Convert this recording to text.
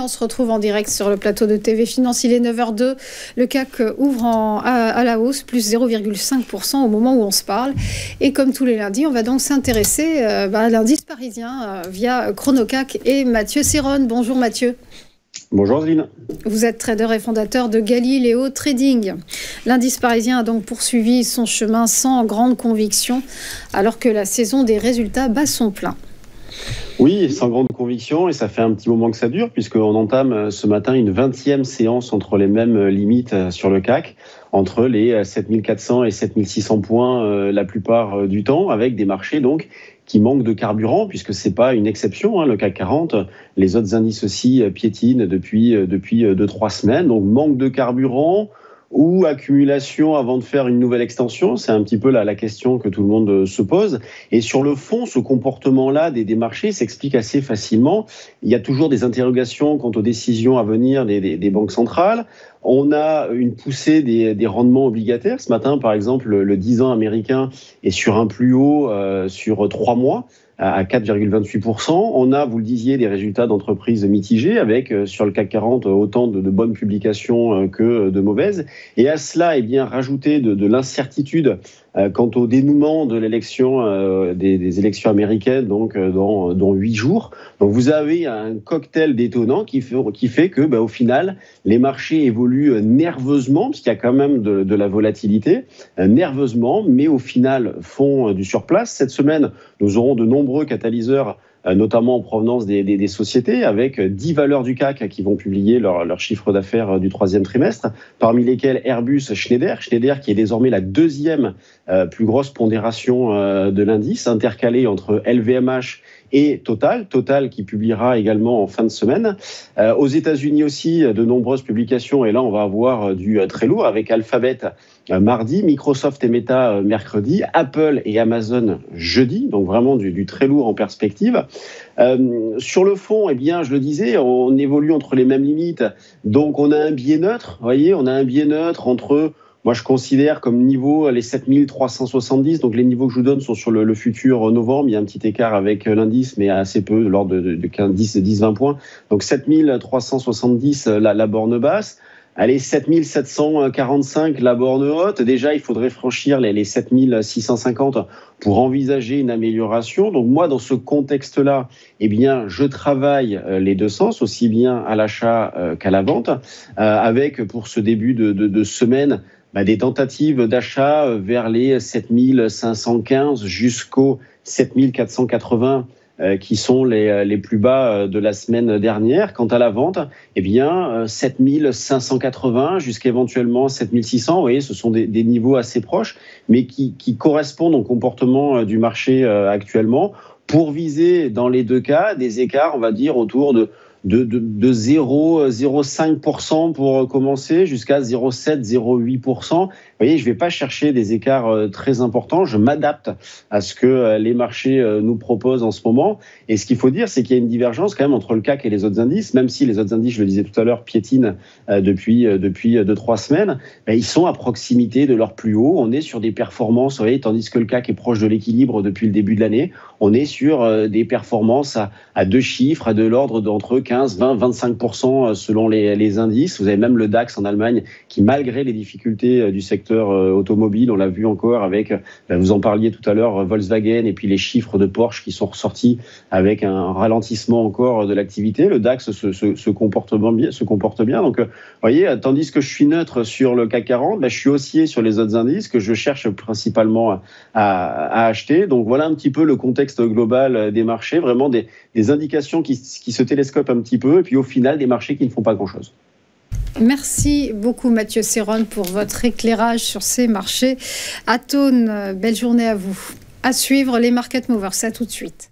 on se retrouve en direct sur le plateau de TV Finance. Il est 9h02. Le CAC ouvre à la hausse, plus 0,5% au moment où on se parle. Et comme tous les lundis, on va donc s'intéresser à l'indice parisien via Chronocac et Mathieu Serron. Bonjour Mathieu. Bonjour Adeline. Vous êtes trader et fondateur de Galileo Trading. L'indice parisien a donc poursuivi son chemin sans grande conviction, alors que la saison des résultats bat son plein. Oui, sans grande conviction, et ça fait un petit moment que ça dure, puisqu'on entame ce matin une 20e séance entre les mêmes limites sur le CAC, entre les 7400 et 7600 points la plupart du temps, avec des marchés donc qui manquent de carburant, puisque c'est pas une exception, le CAC 40, les autres indices aussi piétinent depuis 2-3 semaines, donc manque de carburant ou accumulation avant de faire une nouvelle extension, c'est un petit peu la question que tout le monde se pose. Et sur le fond, ce comportement-là des marchés s'explique assez facilement. Il y a toujours des interrogations quant aux décisions à venir des banques centrales. On a une poussée des rendements obligataires. Ce matin, par exemple, le 10 ans américain est sur un plus haut sur 3 mois, à 4,28%. On a, vous le disiez, des résultats d'entreprises mitigés avec sur le CAC 40 autant de bonnes publications que de mauvaises. Et à cela, rajouter de l'incertitude quant au dénouement de l'élection des élections américaines, donc dans 8 jours. Donc vous avez un cocktail détonnant qui fait que, au final, les marchés évoluent nerveusement, puisqu'il y a quand même de la volatilité, nerveusement, mais au final font du surplace. Cette semaine, nous aurons de nombreux catalyseurs, notamment en provenance des sociétés, avec 10 valeurs du CAC qui vont publier leur chiffre d'affaires du 3e trimestre, parmi lesquels Airbus, Schneider qui est désormais la 2e plus grosse pondération de l'indice, intercalée entre LVMH et Total qui publiera également en fin de semaine. Aux États-Unis aussi, de nombreuses publications, et là on va avoir du très lourd avec Alphabet mardi, Microsoft et Meta mercredi, Apple et Amazon jeudi, donc vraiment du très lourd en perspective. Sur le fond, je le disais, on évolue entre les mêmes limites, donc on a un biais neutre, on a un biais neutre entre... Moi, je considère comme niveau les 7370. Donc, les niveaux que je vous donne sont sur le futur novembre. Il y a un petit écart avec l'indice, mais assez peu, de l'ordre de 10-20 points. Donc, 7370, la borne basse. Allez, 7745, la borne haute. Déjà, il faudrait franchir les 7650 pour envisager une amélioration. Donc, moi, dans ce contexte-là, je travaille les deux sens, aussi bien à l'achat qu'à la vente, avec, pour ce début de semaine, des tentatives d'achat vers les 7515 jusqu'aux 7480 qui sont les plus bas de la semaine dernière. Quant à la vente, 7580 jusqu'à éventuellement 7600. Vous voyez, ce sont des niveaux assez proches, mais qui correspondent au comportement du marché actuellement, pour viser dans les deux cas des écarts, on va dire, autour de 0,05% pour commencer jusqu'à 0,7-0,8%. Vous voyez, je ne vais pas chercher des écarts très importants, je m'adapte à ce que les marchés nous proposent en ce moment. Et ce qu'il faut dire, c'est qu'il y a une divergence quand même entre le CAC et les autres indices, même si les autres indices, je le disais tout à l'heure, piétinent depuis 2-3 semaines, ils sont à proximité de leur plus haut. On est sur des performances, vous voyez, tandis que le CAC est proche de l'équilibre depuis le début de l'année, on est sur des performances à deux chiffres, à de l'ordre d'entre 15, 20, 25% selon les indices. Vous avez même le DAX en Allemagne qui, malgré les difficultés du secteur automobile, on l'a vu encore avec, vous en parliez tout à l'heure, Volkswagen, et puis les chiffres de Porsche qui sont ressortis avec un ralentissement encore de l'activité. Le DAX se comporte bien. Donc, vous voyez, tandis que je suis neutre sur le CAC 40, je suis haussier sur les autres indices que je cherche principalement à acheter. Donc, voilà un petit peu le contexte global des marchés, vraiment des indications qui se télescopent un petit peu, et puis au final, des marchés qui ne font pas grand-chose. Merci beaucoup Mathieu Serron pour votre éclairage sur ces marchés. Atone, belle journée à vous. À suivre les Market Movers, à tout de suite.